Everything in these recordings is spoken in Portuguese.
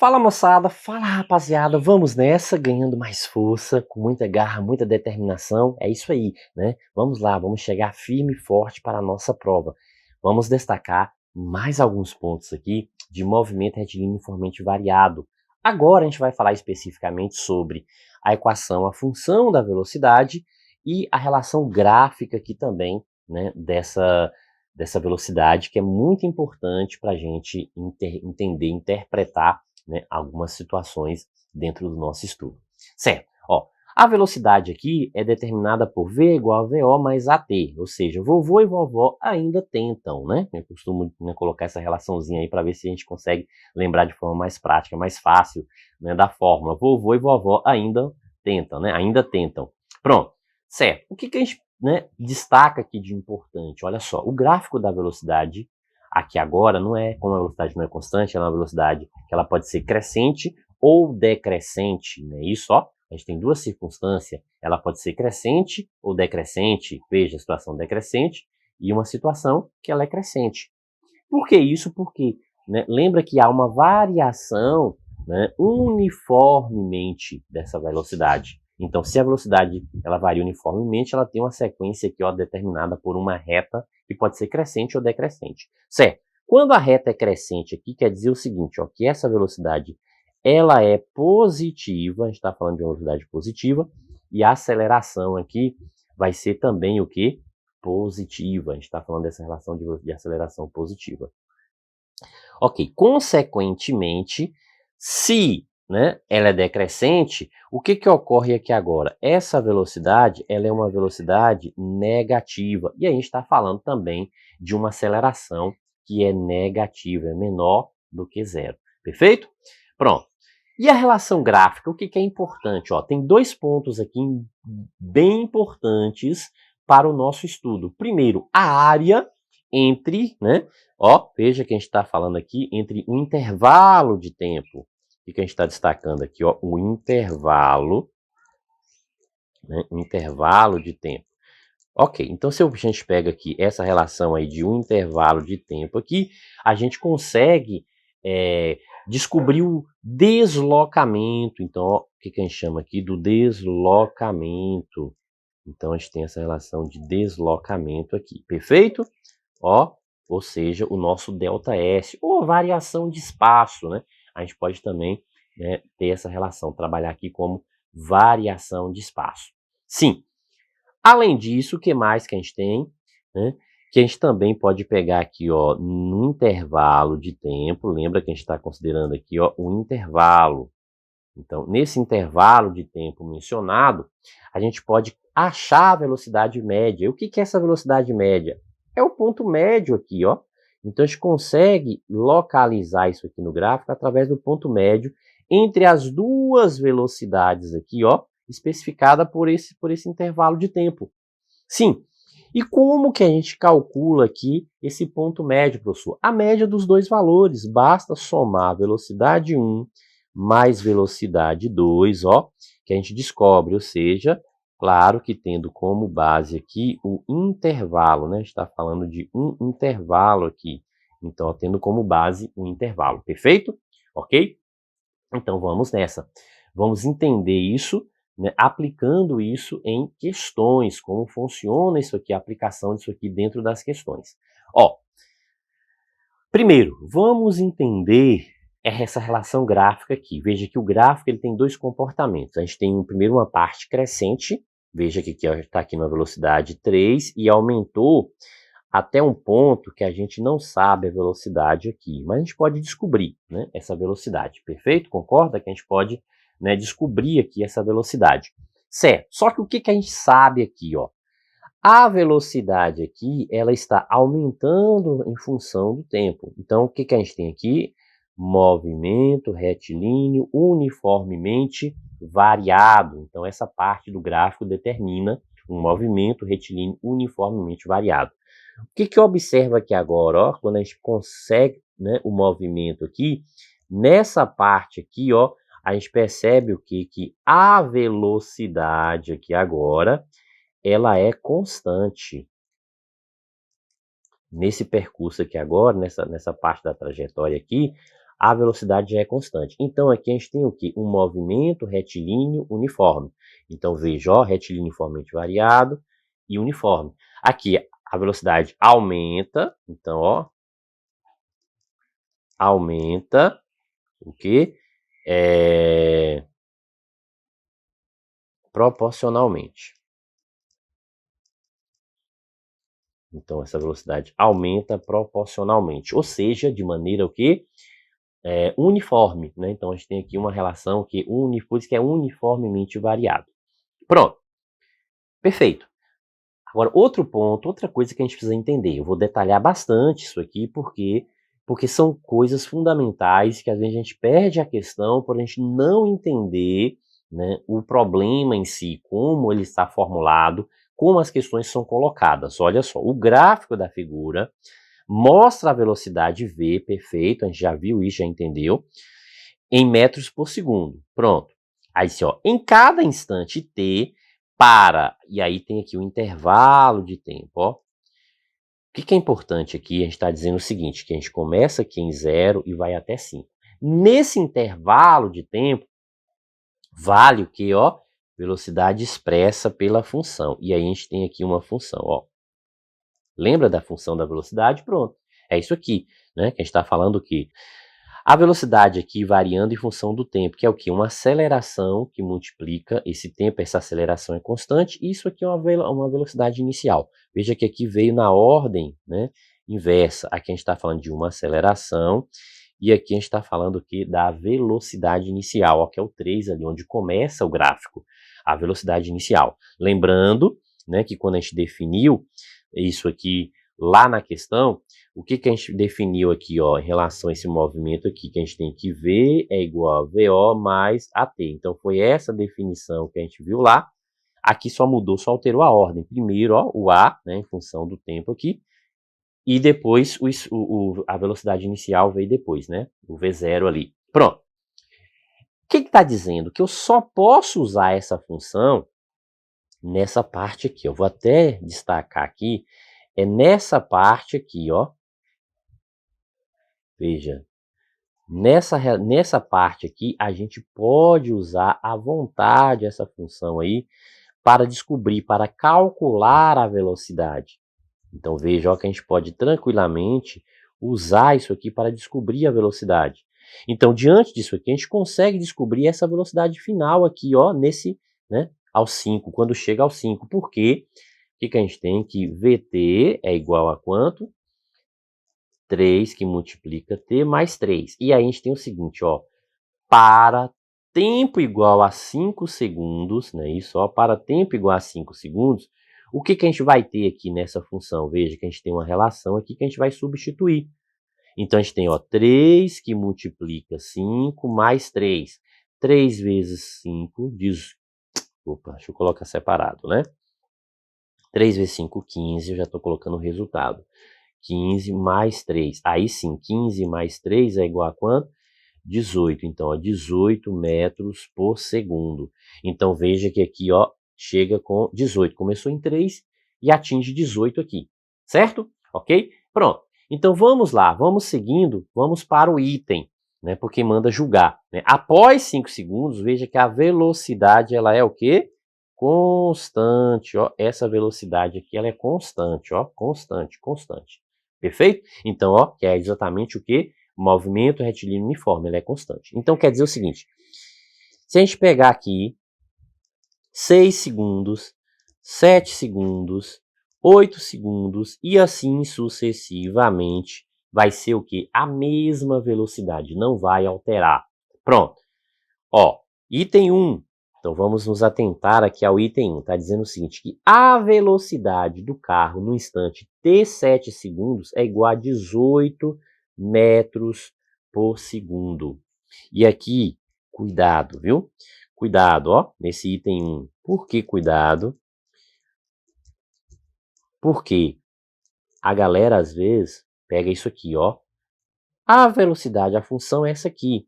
Fala moçada, fala rapaziada, vamos nessa, ganhando mais força, com muita garra, muita determinação, é isso aí, né? Vamos lá, vamos chegar firme e forte para a nossa prova. Vamos destacar mais alguns pontos aqui de movimento retilíneo uniformemente variado. Agora a gente vai falar especificamente sobre a equação, a função da velocidade e a relação gráfica aqui também, né, dessa velocidade, que é muito importante para a gente entender, interpretar, né, algumas situações dentro do nosso estudo. Certo, ó, a velocidade aqui é determinada por V igual a VO mais AT, ou seja, vovô e vovó ainda tentam, né? Eu costumo, né, colocar essa relaçãozinha aí para ver se a gente consegue lembrar de forma mais prática, mais fácil, né, da fórmula. Vovô e vovó ainda tentam, né? Ainda tentam. Pronto, certo. O que a gente, né, destaca aqui de importante? Olha só, o gráfico da velocidade aqui agora não é, como a velocidade não é constante, ela é uma velocidade que ela pode ser crescente ou decrescente, né? Isso, ó, a gente tem duas circunstâncias, ela pode ser crescente ou decrescente, veja a situação decrescente, e uma situação que ela é crescente. Por que isso? Porque, né, lembra que há uma variação, né, uniformemente dessa velocidade. Então, se a velocidade ela varia uniformemente, ela tem uma sequência aqui, ó, determinada por uma reta que pode ser crescente ou decrescente. Certo? Quando a reta é crescente aqui, quer dizer o seguinte, ó, que essa velocidade ela é positiva, a gente está falando de uma velocidade positiva, e a aceleração aqui vai ser também o quê? Positiva. A gente está falando dessa relação de aceleração positiva. Ok, consequentemente, se, né, ela é decrescente, o que ocorre aqui agora? Essa velocidade ela é uma velocidade negativa. E a gente está falando também de uma aceleração que é negativa, é menor do que zero. Perfeito? Pronto. E a relação gráfica, o que é importante? Ó, tem dois pontos aqui bem importantes para o nosso estudo. Primeiro, a área entre, né? Ó, veja que a gente está falando aqui entre um intervalo de tempo. O que a gente está destacando aqui? Ó, o intervalo, né? Um intervalo de tempo. Ok, então se a gente pega aqui essa relação aí de um intervalo de tempo aqui, a gente consegue descobrir o deslocamento. Então, ó, o que a gente chama aqui do deslocamento. Então, a gente tem essa relação de deslocamento aqui, perfeito? Ó, ou seja, o nosso ΔS, ou variação de espaço, né? A gente pode também, né, ter essa relação, trabalhar aqui como variação de espaço. Sim. Além disso, o que mais que a gente tem? Né? Que a gente também pode pegar aqui, ó, no intervalo de tempo, lembra que a gente está considerando aqui, ó, um intervalo. Então, nesse intervalo de tempo mencionado, a gente pode achar a velocidade média. E o que é essa velocidade média? É o ponto médio aqui, ó. Então, a gente consegue localizar isso aqui no gráfico através do ponto médio entre as duas velocidades aqui, ó, especificada por esse intervalo de tempo. Sim. E como que a gente calcula aqui esse ponto médio, professor? A média dos dois valores. Basta somar a velocidade 1 mais velocidade 2, ó, que a gente descobre, ou seja, claro que tendo como base aqui o intervalo, né? A gente está falando de um intervalo aqui. Então, ó, tendo como base um intervalo, perfeito? Ok? Então, vamos nessa. Vamos entender isso, né, aplicando isso em questões, como funciona isso aqui, a aplicação disso aqui dentro das questões. Ó, primeiro, vamos entender essa relação gráfica aqui. Veja que o gráfico ele tem dois comportamentos. A gente tem primeiro uma parte crescente, veja que está aqui na velocidade 3 e aumentou até um ponto que a gente não sabe a velocidade aqui, mas a gente pode descobrir, né, essa velocidade, perfeito? Concorda que a gente pode, né, descobrir aqui essa velocidade? Certo, só que o que a gente sabe aqui, ó? A velocidade aqui, ela está aumentando em função do tempo. Então, o que a gente tem aqui? Movimento retilíneo uniformemente variado. Então, essa parte do gráfico determina um movimento retilíneo uniformemente variado. O que observa aqui agora, ó, quando a gente consegue, né, o movimento aqui, nessa parte aqui, ó, a gente percebe o quê? Que a velocidade aqui agora, ela é constante. Nesse percurso aqui agora, nessa parte da trajetória aqui, a velocidade já é constante. Então, aqui a gente tem o quê? Um movimento retilíneo uniforme. Então, veja, ó, retilíneo uniformemente variado e uniforme. Aqui, a velocidade aumenta, então, ó, aumenta o quê? Proporcionalmente. Então, essa velocidade aumenta proporcionalmente, ou seja, de maneira o quê? Uniforme, né? Então, a gente tem aqui uma relação que por isso que é uniformemente variado. Pronto. Perfeito. Agora, outro ponto, outra coisa que a gente precisa entender. Eu vou detalhar bastante isso aqui, porque são coisas fundamentais que às vezes a gente perde a questão por a gente não entender, né, o problema em si, como ele está formulado, como as questões são colocadas. Olha só, o gráfico da figura mostra a velocidade v, perfeito, a gente já viu isso, já entendeu, em metros por segundo. Pronto. Aí, assim, ó, em cada instante t, e aí tem aqui o intervalo de tempo, ó. O que é importante aqui? A gente está dizendo o seguinte, que a gente começa aqui em 0 e vai até 5. Nesse intervalo de tempo, vale o que, ó? Velocidade expressa pela função. E aí a gente tem aqui uma função, ó. Lembra da função da velocidade? Pronto. É isso aqui, né? Que a gente está falando que a velocidade aqui variando em função do tempo, que é o quê? Uma aceleração que multiplica esse tempo, essa aceleração é constante, e isso aqui é uma velocidade inicial. Veja que aqui veio na ordem, né, inversa. Aqui a gente está falando de uma aceleração, e aqui a gente está falando aqui da velocidade inicial, ó, que é o 3 ali, onde começa o gráfico, a velocidade inicial. Lembrando, né, que quando a gente definiu isso aqui lá na questão, o que a gente definiu aqui, ó, em relação a esse movimento aqui, que a gente tem que V é igual a VO mais AT. Então, foi essa definição que a gente viu lá. Aqui só mudou, só alterou a ordem. Primeiro, ó, o A, né, em função do tempo aqui, e depois a velocidade inicial veio depois, né, o V0 ali. Pronto. O que está dizendo? Que eu só posso usar essa função nessa parte aqui. Eu vou até destacar aqui, é nessa parte aqui, ó. Veja, nessa parte aqui, a gente pode usar à vontade essa função aí para descobrir, para calcular a velocidade. Então, veja, ó, que a gente pode tranquilamente usar isso aqui para descobrir a velocidade. Então, diante disso aqui, a gente consegue descobrir essa velocidade final aqui, ó, nesse, né, ao 5, quando chega ao 5. Por quê? O que a gente tem? Que Vt é igual a quanto? 3 que multiplica t mais 3. E aí a gente tem o seguinte, ó, para tempo igual a 5 segundos, né, isso, ó, para tempo igual a 5 segundos, o que a gente vai ter aqui nessa função? Veja que a gente tem uma relação aqui que a gente vai substituir. Então, a gente tem, ó, 3 que multiplica 5 mais 3. 3 vezes 5, opa, deixa eu colocar separado, né? 3 vezes 5, 15, eu já estou colocando o resultado. 15 mais 3. Aí sim, 15 mais 3 é igual a quanto? 18. Então, ó, 18 metros por segundo. Então, veja que aqui, ó, chega com 18. Começou em 3 e atinge 18 aqui. Certo? Ok? Pronto. Então, vamos lá. Vamos seguindo. Vamos para o item, né? Porque manda julgar, né? Após 5 segundos, veja que a velocidade, ela é o quê? Constante, ó. Essa velocidade aqui, ela é constante, ó. Constante, constante. Perfeito? Então, ó, que é exatamente o quê? Movimento retilíneo uniforme, ele é constante. Então, quer dizer o seguinte, se a gente pegar aqui 6 segundos, 7 segundos, 8 segundos e assim sucessivamente, vai ser o quê? A mesma velocidade, não vai alterar. Pronto. Ó, item 1. Então, vamos nos atentar aqui ao item 1. Está dizendo o seguinte, que a velocidade do carro no instante t7 segundos é igual a 18 metros por segundo. E aqui, cuidado, viu? Cuidado, ó, nesse item 1. Por que cuidado? Porque a galera, às vezes, pega isso aqui, ó. A velocidade, a função é essa aqui.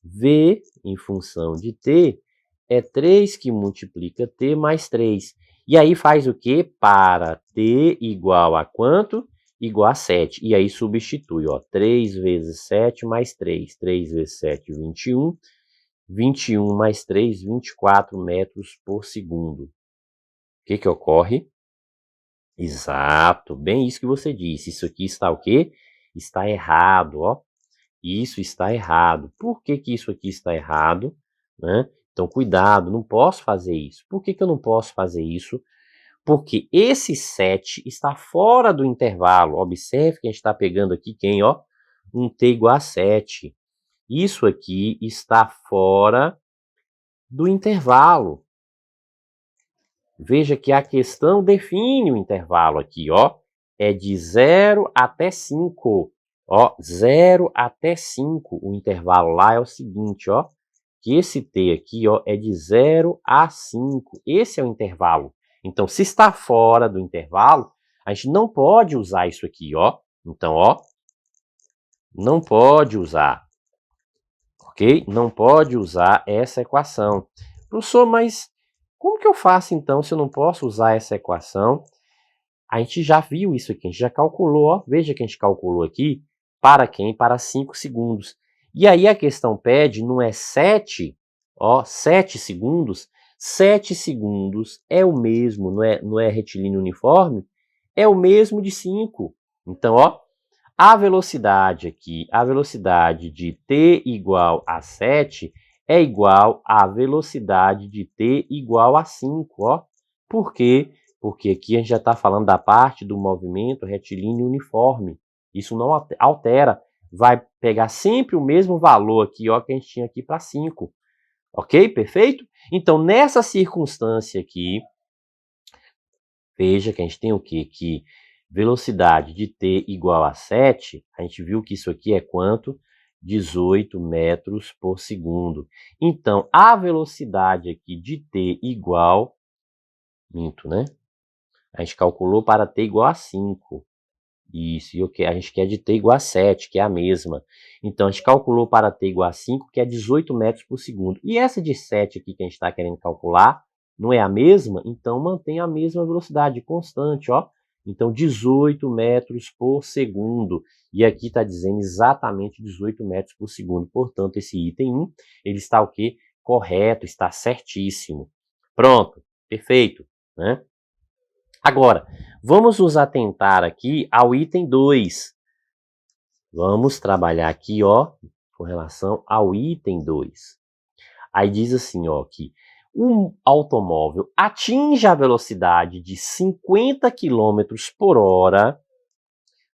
V em função de t é 3 que multiplica t mais 3. E aí faz o quê? Para t igual a quanto? igual a 7. E aí substitui, ó, 3 vezes 7 mais 3. 3 vezes 7, 21. 21 mais 3, 24 metros por segundo. O que ocorre? Exato, bem isso que você disse. Isso aqui está o quê? Está errado, ó. Isso está errado. Por que isso aqui está errado? Né? Então, cuidado, não posso fazer isso. Por que eu não posso fazer isso? Porque esse 7 está fora do intervalo. Observe que a gente está pegando aqui quem, ó? Um t igual a 7. Isso aqui está fora do intervalo. Veja que a questão define o intervalo aqui, ó. É de 0 até 5. Ó, 0 até 5. O intervalo lá é o seguinte, ó. Que esse t aqui, ó, é de 0 a 5. Esse é o intervalo. Então, se está fora do intervalo, a gente não pode usar isso aqui, ó. Então, ó, não pode usar, ok? Não pode usar essa equação. Professor, mas como que eu faço então se eu não posso usar essa equação? A gente já viu isso aqui, a gente já calculou, ó. Veja que a gente calculou aqui para quem? Para 5 segundos. E aí a questão pede, não é 7, ó, 7 segundos. 7 segundos é o mesmo, não é retilíneo uniforme? É o mesmo de 5. Então, ó, a velocidade aqui, a velocidade de t igual a 7 é igual à velocidade de t igual a 5, ó. Por quê? Porque aqui a gente já está falando da parte do movimento retilíneo uniforme. Isso não altera. Vai pegar sempre o mesmo valor aqui, ó, que a gente tinha aqui para 5. Ok? Perfeito? Então, nessa circunstância aqui, veja que a gente tem o quê? Que velocidade de t igual a 7, a gente viu que isso aqui é quanto? 18 metros por segundo. Então, a velocidade aqui de t igual... Minto, né? A gente calculou para t igual a 5. Isso, e o que? A gente quer de t igual a 7, que é a mesma. Então, a gente calculou para t igual a 5, que é 18 metros por segundo. E essa de 7 aqui que a gente está querendo calcular, não é a mesma? Então, mantém a mesma velocidade, constante, ó. Então, 18 metros por segundo. E aqui está dizendo exatamente 18 metros por segundo. Portanto, esse item 1, ele está o quê? Correto, está certíssimo. Pronto, perfeito, né? Agora, vamos nos atentar aqui ao item 2. Vamos trabalhar aqui, ó, com relação ao item 2. Aí diz assim, ó, que um automóvel atinge a velocidade de 50 km por hora,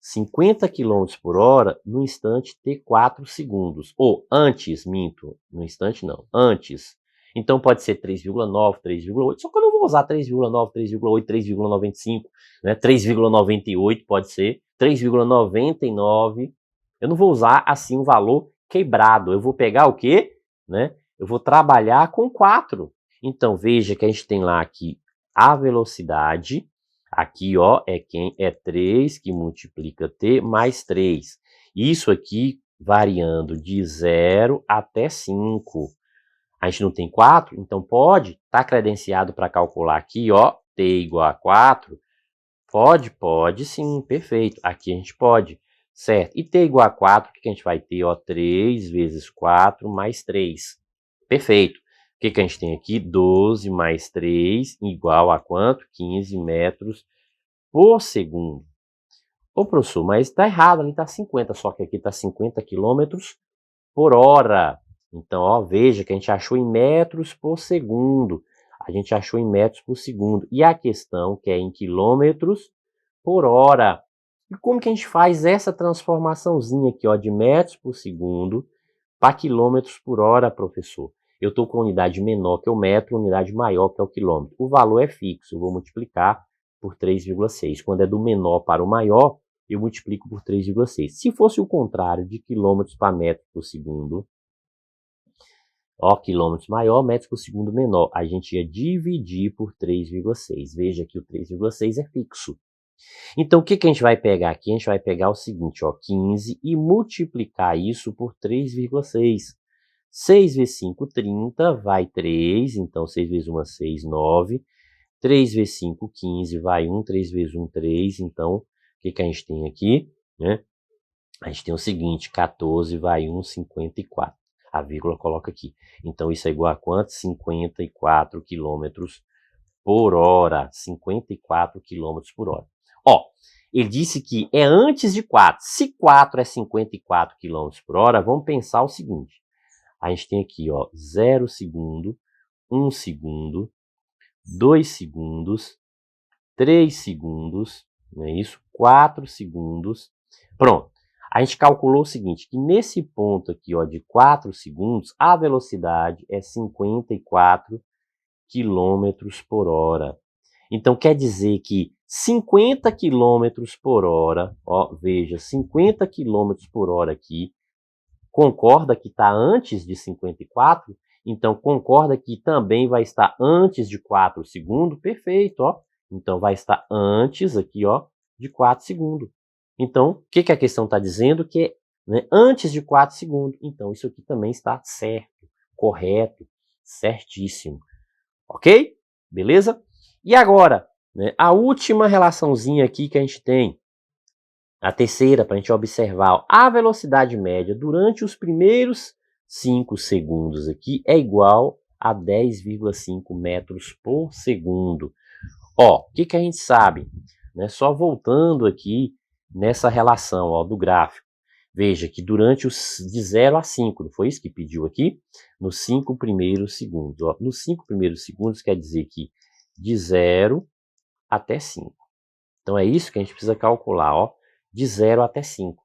50 km por hora no instante t4 segundos. Ou antes, minto, no instante não, antes. Então pode ser 3,9, 3,8, só que eu não vou usar 3,9, 3,8, 3,95, né? 3,98 pode ser, 3,99. Eu não vou usar assim um valor quebrado. Eu vou pegar o quê? Né? Eu vou trabalhar com 4. Então veja que a gente tem lá aqui a velocidade. Aqui, ó, é 3 que multiplica t mais 3. Isso aqui variando de 0 até 5. A gente não tem 4, então pode, tá credenciado para calcular aqui, ó, t igual a 4. Pode sim, perfeito. Aqui a gente pode, certo? E t igual a 4, o que a gente vai ter? Ó, 3 vezes 4 mais 3. Perfeito. O que a gente tem aqui? 12 mais 3 igual a quanto? 15 metros por segundo. Ô, professor, mas está errado, ali está 50, só que aqui está 50 quilômetros por hora. Então, ó, veja que a gente achou em metros por segundo. A gente achou em metros por segundo. E a questão que é em quilômetros por hora. E como que a gente faz essa transformaçãozinha aqui, ó, de metros por segundo para quilômetros por hora, professor? Eu estou com unidade menor que é o metro, unidade maior que é o quilômetro. O valor é fixo, eu vou multiplicar por 3,6. Quando é do menor para o maior, eu multiplico por 3,6. Se fosse o contrário, de quilômetros para metros por segundo, ó, quilômetros maior, metros por segundo menor, a gente ia dividir por 3,6. Veja que o 3,6 é fixo. Então, o que a gente vai pegar aqui? A gente vai pegar o seguinte, ó, 15 e multiplicar isso por 3,6. 6 vezes 5, 30, vai 3, então 6 vezes 1, 6, 9. 3 vezes 5, 15, vai 1, 3 vezes 1, 3, então, o que a gente tem aqui, né? A gente tem o seguinte, 14 vai 1, 54. A vírgula coloca aqui. Então, isso é igual a quanto? 54 quilômetros por hora. 54 quilômetros por hora. Ó, ele disse que é antes de 4. Se 4 é 54 quilômetros por hora, vamos pensar o seguinte. A gente tem aqui, ó, 0 segundo, 1 segundo, 2 segundos, 3 segundos, não é isso? 4 segundos. Pronto. A gente calculou o seguinte, que nesse ponto aqui, ó, de 4 segundos, a velocidade é 54 quilômetros por hora. Então, quer dizer que 50 quilômetros por hora, ó, veja, 50 quilômetros por hora aqui, concorda que está antes de 54? Então, concorda que também vai estar antes de 4 segundos? Perfeito, ó. Então, vai estar antes aqui, ó, de 4 segundos. Então, o que a questão está dizendo? Que é, né, antes de 4 segundos. Então, isso aqui também está certo, correto, certíssimo. Ok? Beleza? E agora, né, a última relaçãozinha aqui que a gente tem, a terceira, para a gente observar, ó, a velocidade média durante os primeiros 5 segundos aqui é igual a 10,5 metros por segundo. Ó, o que a gente sabe? Né, só voltando aqui nessa relação, ó, do gráfico. Veja que durante os de 0 a 5, não foi isso que pediu aqui? Nos 5 primeiros segundos. Ó, nos 5 primeiros segundos quer dizer que de 0 até 5. Então é isso que a gente precisa calcular, ó, de 0 até 5.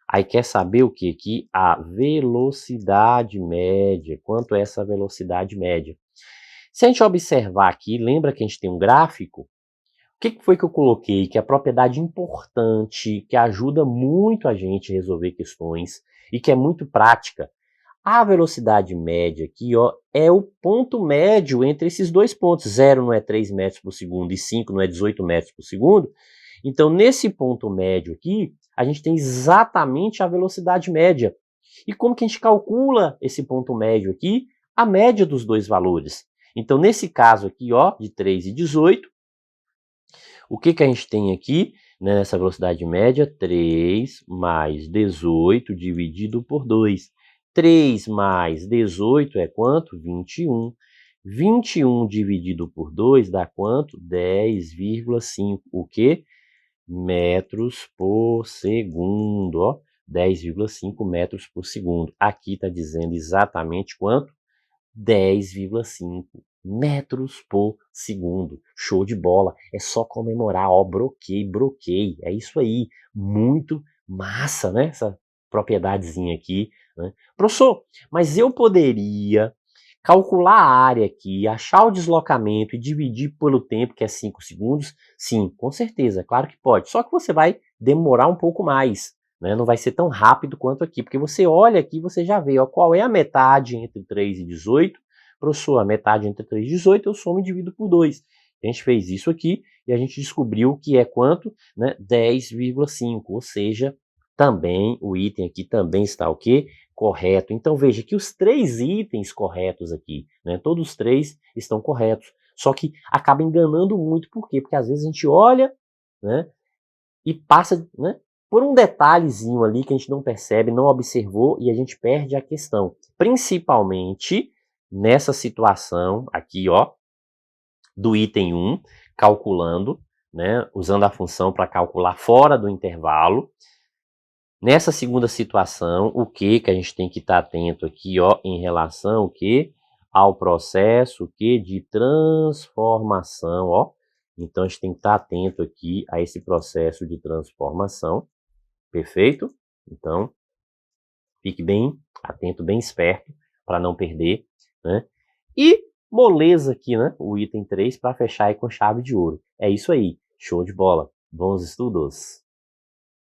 Aí quer saber o que aqui? A velocidade média. Quanto é essa velocidade média? Se a gente observar aqui, lembra que a gente tem um gráfico? O que foi que eu coloquei? Que é a propriedade importante, que ajuda muito a gente a resolver questões e que é muito prática. A velocidade média aqui, ó, é o ponto médio entre esses dois pontos. 0 não é 3 metros por segundo e 5 não é 18 metros por segundo. Então, nesse ponto médio aqui, a gente tem exatamente a velocidade média. E como que a gente calcula esse ponto médio aqui? A média dos dois valores. Então, nesse caso aqui, ó, de 3 e 18, o que a gente tem aqui, né, nessa velocidade média? 3 mais 18 dividido por 2. 3 mais 18 é quanto? 21. 21 dividido por 2 dá quanto? 10,5. O quê? Metros por segundo, ó. 10,5 metros por segundo. Aqui está dizendo exatamente quanto? 10,5 metros por segundo. Show de bola. É só comemorar, ó, broquei. É isso aí. Muito massa, né? Essa propriedadezinha aqui, né? Professor, mas eu poderia calcular a área aqui, achar o deslocamento e dividir pelo tempo, que é 5 segundos? Sim, com certeza, claro que pode. Só que você vai demorar um pouco mais. Né? Não vai ser tão rápido quanto aqui, porque você olha aqui e você já vê, ó, qual é a metade entre 3 e 18. Professor, a metade entre 3 e 18 eu somo e divido por 2. A gente fez isso aqui e a gente descobriu que é quanto? Né? 10,5, ou seja, também o item aqui também está o quê? Correto. Então veja que os 3 itens corretos aqui, né? Todos os 3 estão corretos. Só que acaba enganando muito, por quê? Porque às vezes a gente olha, né, e passa, né, por um detalhezinho ali que a gente não percebe, não observou e a gente perde a questão. Principalmente nessa situação aqui, ó, do item 1, calculando, né, usando a função para calcular fora do intervalo. Nessa segunda situação, o que a gente tem que estar atento aqui, ó, em relação ao que? Ao processo que de transformação, ó. Então, a gente tem que estar atento aqui a esse processo de transformação. Perfeito? Então, fique bem atento, bem esperto, para não perder, né? E moleza aqui, né? O item 3 para fechar aí com chave de ouro. É isso aí. Show de bola. Bons estudos!